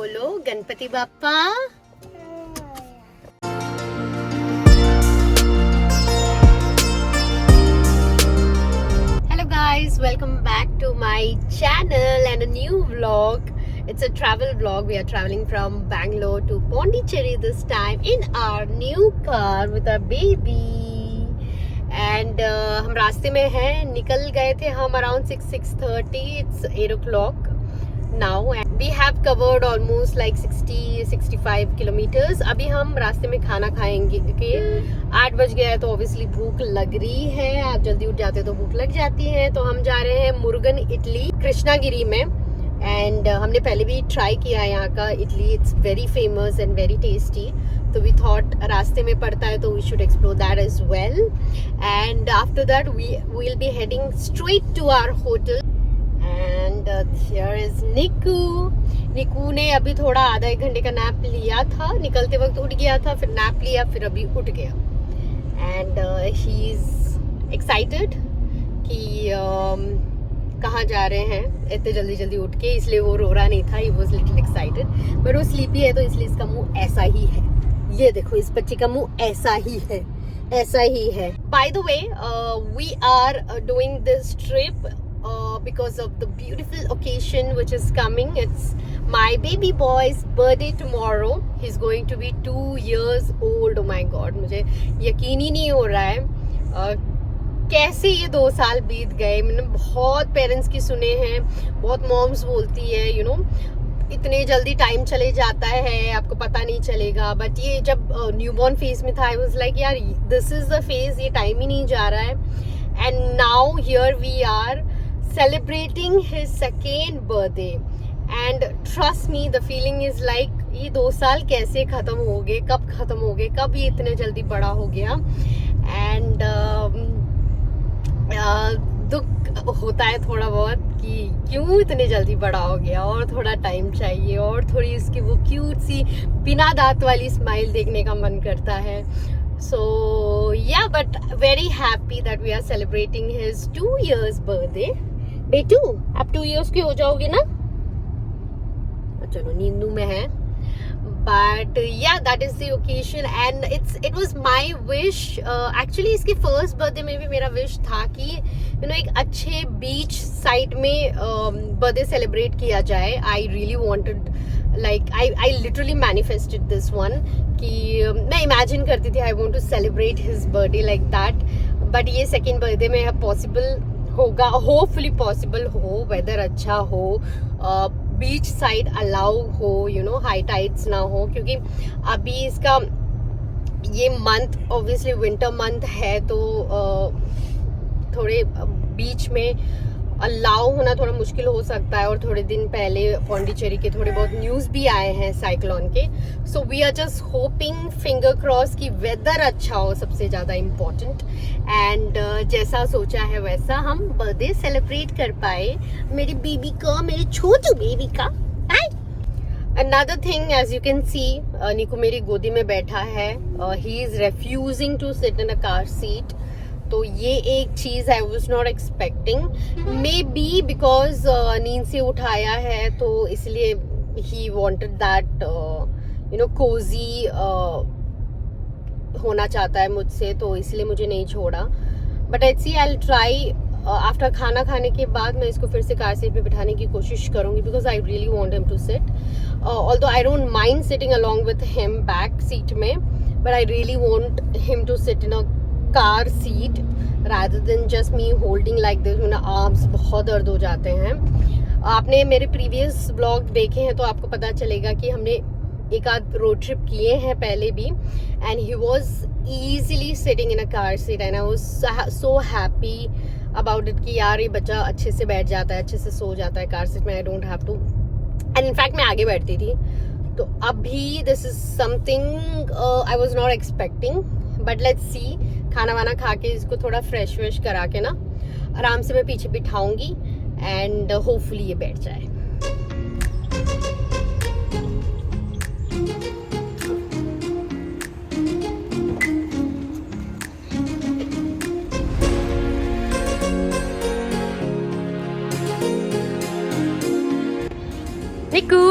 बोलो Ganpati Bappa. Hello guys, welcome back to my channel and a new vlog. It's a travel vlog. We are traveling from Bangalore to Pondicherry this time in our new car with our baby. And हम रास्ते में हैं, निकल गए थे हम around 6:30. It's 8 o'clock now and we have covered almost like 60-65 kilometers. अभी हम रास्ते में खाना खाएंगे क्योंकि 8 बज गया है तो obviously भूख लग रही है. आप जल्दी उठ जाते तो भूख लग जाती है. तो हम जा रहे हैं मुर्गन इडली कृष्णागिरी में एंड हमने पहले भी ट्राई किया यहाँ का idli. It's very famous and very tasty. तो वी थॉट रास्ते में पड़ता है तो we should explore that as well. And after that we will be heading straight to our hotel. And here is Niku. Niku ने अभी थोड़ा आधा एक घंटे का नैप लिया था. निकलते वक्त उठ गया था, फिर नैप लिया, फिर अभी उठ गया. एंड ही इज एक्साइटेड कि कहाँ जा रहे हैं इतने जल्दी जल्दी उठ के. इसलिए वो रो रहा नहीं था. He was little excited but वो स्लीपी है तो इसलिए इसका मुंह ऐसा ही है. ये देखो इस बच्चे का मुंह ऐसा ही है, ऐसा ही है. By the way we are doing this trip because of the beautiful occasion which is coming. It's my baby boy's birthday tomorrow. He's going to be 2 years old. Oh my god, मुझे यकीन ही नहीं हो रहा है कैसे ये 2 साल बीत गए. मैंने बहुत पेरेंट्स की सुने हैं, बहुत मॉम्स बोलती है यू नो इतने जल्दी टाइम चले जाता है आपको पता नहीं चलेगा. बट ये जब न्यूबॉर्न फेज में था आई वाज लाइक यार दिस इज द फेज, ये टाइम ही नहीं जा रहा है. And now here we are celebrating his second birthday and trust me the feeling is like ये 2 साल कैसे खत्म हो गए, कब खत्म हो गए, कब ये इतने जल्दी बड़ा हो गया. एंड दुख होता है थोड़ा बहुत कि क्यों इतने जल्दी बड़ा हो गया और थोड़ा टाइम चाहिए और थोड़ी इसकी वो क्यूट सी बिना दांत वाली स्माइल देखने का मन करता है. So yeah, but very happy that we are celebrating his 2 years birthday. बेटू आप 2 years के हो जाओगे ना. चलो नींदू में है. बट या that is the occasion and it was my wish. Actually इसके फर्स्ट बर्थडे में भी मेरा विश था कि यू नो एक अच्छे बीच साइड में बर्थडे सेलिब्रेट किया जाए. I really wanted like I literally manifested this one कि मैं इमेजिन करती थी I want to celebrate his birthday like that. But ये सेकेंड बर्थडे में पॉसिबल होगा, होपफुली पॉसिबल हो, वेदर अच्छा हो, बीच साइड अलाउ हो, यू नो हाई टाइड्स ना हो. क्योंकि अभी इसका ये मंथ ऑब्वियसली विंटर मंथ है तो थोड़े बीच में अलाउ होना थोड़ा मुश्किल हो सकता है. और थोड़े दिन पहले पौंडीचेरी के थोड़े बहुत न्यूज़ भी आए हैं साइक्लोन के. So we are just hoping finger cross कि वेदर अच्छा हो, सबसे ज़्यादा इम्पोर्टेंट. एंड जैसा सोचा है वैसा हम बर्थडे सेलिब्रेट कर पाए मेरी बेबी का, मेरे छोटू बेबी का. Another thing as you can see, निकू मेरी गोदी में बैठा है. He is refusing to sit in a car seat. तो ये एक चीज I was not expecting. Maybe because नींद से उठाया है तो इसलिए ही wanted that you know cozy होना चाहता है मुझसे, तो इसलिए मुझे नहीं छोड़ा. But I see I try after खाना खाने के बाद मैं इसको फिर से कार सीट पे बिठाने की कोशिश करूंगी because I really want him to sit. Although I don't mind sitting along with him back seat में, but I really want him to sit in a car seat rather than just me holding like this. मेरे arms बहुत दर्द हो जाते हैं. आपने मेरे previous blog देखे हैं तो आपको पता चलेगा कि हमने एक आध रोड ट्रिप किए हैं पहले भी and he was easily sitting in a car seat and I was so happy about it कि यार ये बच्चा अच्छे से बैठ जाता है, अच्छे से सो जाता है कार सीट में. I don't have to. And in fact मैं आगे बैठती थी. तो अभी this is something I was not expecting. But let's see. खाना वाना खा के इसको थोड़ा फ्रेश व्रेश करा के ना आराम से मैं पीछे बिठाऊंगी एंड होपफुली ये बैठ जाए. निकू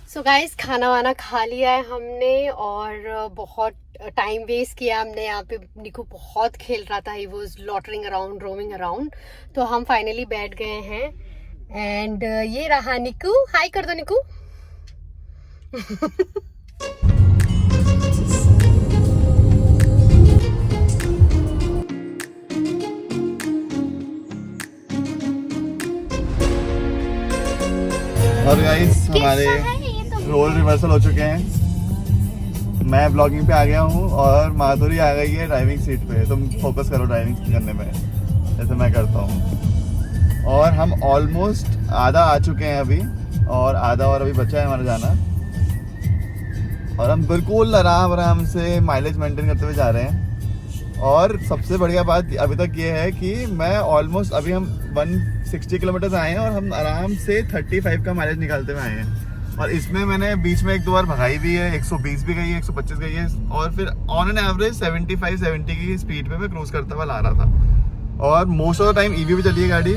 सो गाइस खाना वाना खा लिया है हमने और बहुत टाइम वेस्ट किया हमने यहाँ पे। निकू बहुत खेल रहा था, he was lautering around, roaming around. तो हम फाइनली बैठ गए हैं एंड ये रहा निकू। हाय कर दो निकू। और गाइस हमारे रोल रिवर्सल हो चुके हैं। मैं ब्लॉगिंग पे आ गया हूँ और माधुरी आ गई है ड्राइविंग सीट पे। तुम फोकस करो ड्राइविंग करने में जैसे मैं करता हूँ। और हम ऑलमोस्ट आधा आ चुके हैं अभी, और आधा और अभी बचा है हमारा जाना। और हम बिल्कुल आराम से माइलेज मेंटेन करते हुए जा रहे हैं। और सबसे बढ़िया बात अभी तक ये है कि मैं ऑलमोस्ट अभी हम 160 किलोमीटर आए हैं और हम आराम से 35 का माइलेज निकालते हुए आए हैं। और इसमें मैंने बीच में एक दो बार भगाई भी है, 120 भी गई है, 125 गई है, और फिर ऑन एन एवरेज 75-70 की स्पीड पे मैं क्रूज करता हुआ ला रहा था। और most of the time EV भी चली है गाड़ी।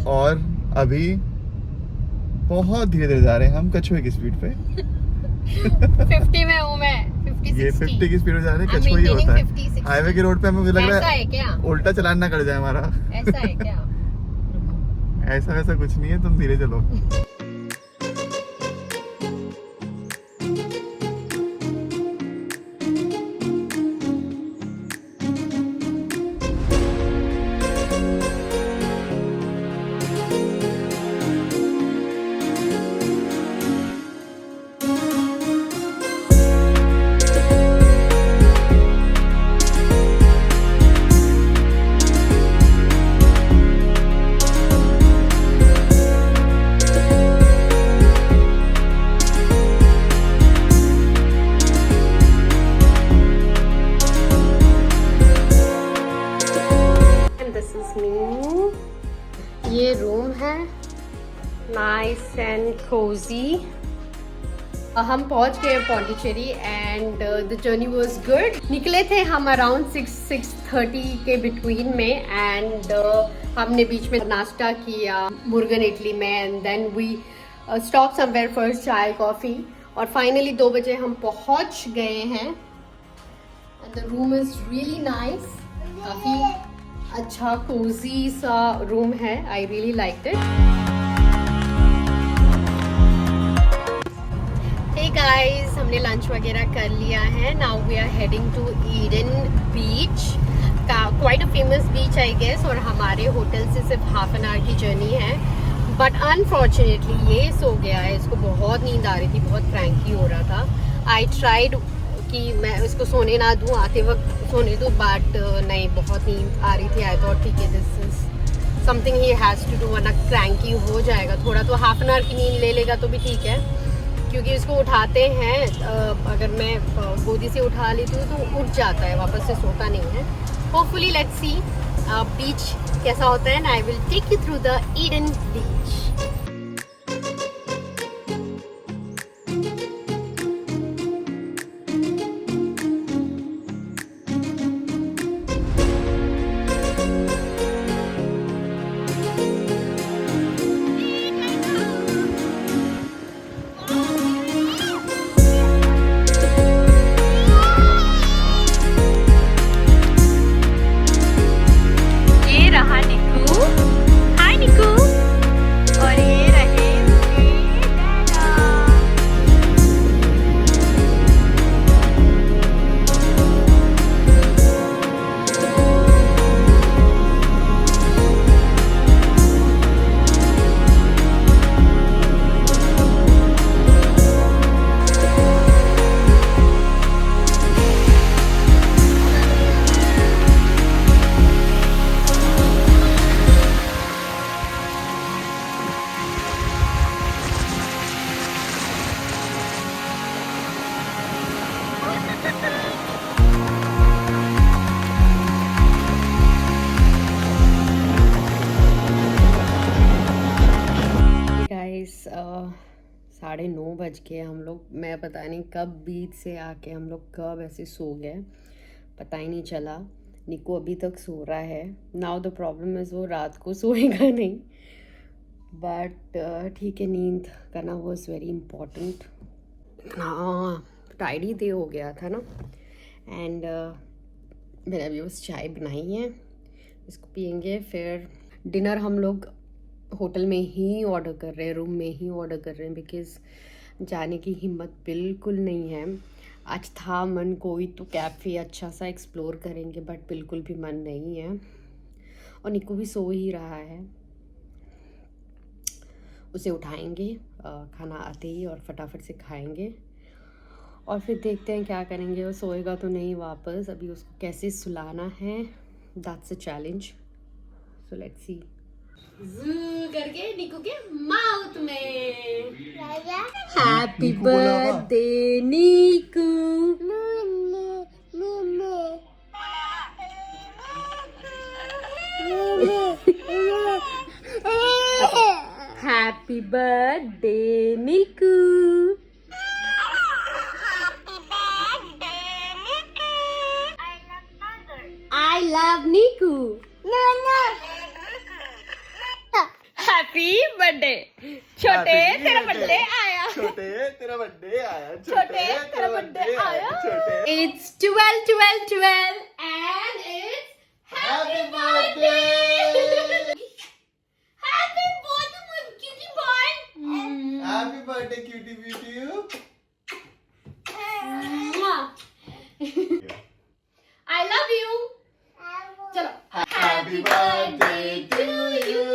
और अभी बहुत धीरे धीरे जा रहे हैं हम कछुए की स्पीड पे। 50 में हूँ मैं, 50 ये 50 की स्पीड में जा रहे हैं। कछुआ ही होता है हाईवे के रोड पे। हमें लग रहा है उल्टा चलान ना कर जाए हमारा। ऐसा है क्या? ऐसा वैसा कुछ नहीं है, तुम धीरे चलो। ये रूम है, नाइस एंड कोजी। हम पहुंच गए Pondicherry and the journey was good. निकले थे हम अराउंड 6-6:30 के बिटवीन में एंड हमने बीच में नाश्ता किया मुर्गन इडली में and then we stop somewhere for chai coffee. और फाइनली 2 बजे हम पहुंच गए हैं and the room is really nice. काफ़ी अच्छा कोजी सा रूम है, I really like it. Hey guys, हमने लंच वगैरह कर लिया है। Now we are heading to Eden beach, quite a famous beach I guess. और हमारे होटल से सिर्फ हाफ एन आवर की जर्नी है। बट अनफॉर्चुनेटली ये सो गया है, इसको बहुत नींद आ रही थी, बहुत क्रैंकी हो रहा था। आई ट्राइड कि मैं इसको सोने ना दूं, आते वक्त सोने दूं, बट नहीं, बहुत नींद आ रही थी। आई थॉट ठीक है, this is something he has to do, वरना क्रैंकी हो जाएगा थोड़ा। तो हाफ एन आवर की नींद ले लेगा तो भी ठीक है, क्योंकि इसको उठाते हैं, अगर मैं गोदी से उठा लेती हूँ तो उठ जाता है, वापस से सोता नहीं है। होपफुली लेट्स सी बीच कैसा होता है and I will take you through the Eden beach. 9:30 बज गए हम लोग। मैं पता नहीं कब बीच से आके हम लोग कब ऐसे सो गए, पता ही नहीं चला। निको अभी तक सो रहा है। नाउ द प्रॉब्लम इज़ वो रात को सोएगा नहीं, बट ठीक है, नींद करना वॉज वेरी इम्पोर्टेंट। हाँ, टाइडी डे हो गया था ना। एंड मैंने अभी बस चाय बनाई है, इसको पियेंगे। फिर डिनर हम लोग होटल में ही ऑर्डर कर रहे हैं, रूम में ही ऑर्डर कर रहे हैं, बिकॉज़ जाने की हिम्मत बिल्कुल नहीं है। आज था मन कोई तो कैफ़े अच्छा सा एक्सप्लोर करेंगे, बट बिल्कुल भी मन नहीं है। और निको भी सो ही रहा है, उसे उठाएंगे खाना आते ही और फटाफट से खाएंगे और फिर देखते हैं क्या करेंगे। वो सोएगा तो नहीं वापस, अभी उसको कैसे सुलाना है, that's a challenge. So let's see. करके निको के माउथ में happy birthday Niku. Happy birthday Niku. I love Niku. No. Happy birthday छोटे, तेरा बर्थडे आया। छोटे तेरा बर्थडे आया। छोटे तेरा बर्थडे आया। It's 12 and it's happy birthday. Happy birthday my cutie boy. Happy birthday cutie beauty. I love you. चलो। Happy birthday to you.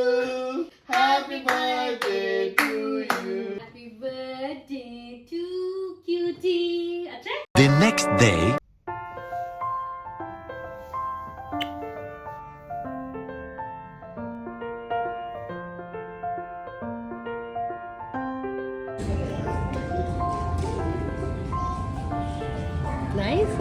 Happy birthday to you. Happy birthday to cutie. अच्छा? The next day. Nice.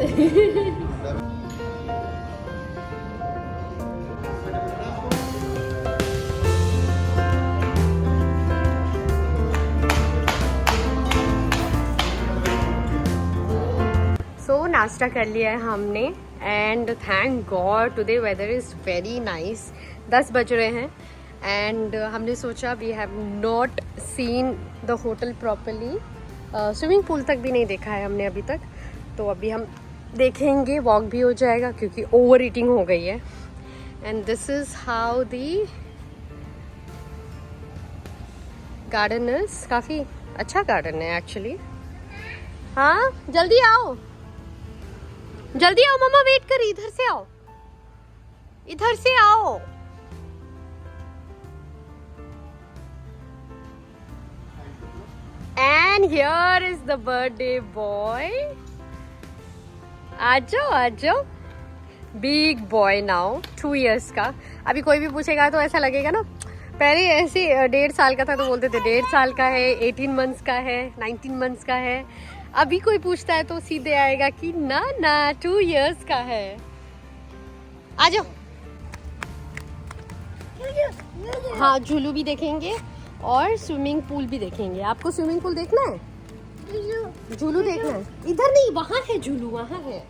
सो नाश्ता कर लिया है हमने and thank God today weather is very nice. 10 बज रहे हैं एंड हमने सोचा we have not seen the hotel properly. Swimming pool तक भी नहीं देखा है हमने अभी तक, तो अभी हम देखेंगे, वॉक भी हो जाएगा क्योंकि ओवर ईटिंग हो गई है। And this is how the garden is. काफ़ी अच्छा गार्डन है एक्चुअली। हाँ जल्दी आओ, जल्दी आओ, मम्मा वेट कर रही। इधर से आओ, इधर से आओ। And here is the birthday boy. आ जाओ आ जाओ, बिग बॉय नाउ, 2 years का। अभी कोई भी पूछेगा तो ऐसा लगेगा ना, पहले ऐसे 1.5 साल का था तो बोलते थे 1.5 साल का है, 18 months का है, 19 months का है। अभी कोई पूछता है तो सीधे आएगा कि ना 2 years का है। आ जाओ। हाँ झूलू भी देखेंगे और स्विमिंग पूल भी देखेंगे। आपको स्विमिंग पूल देखना है? झूलू देखना है? इधर नहीं, वहाँ है झूलू, वहाँ है।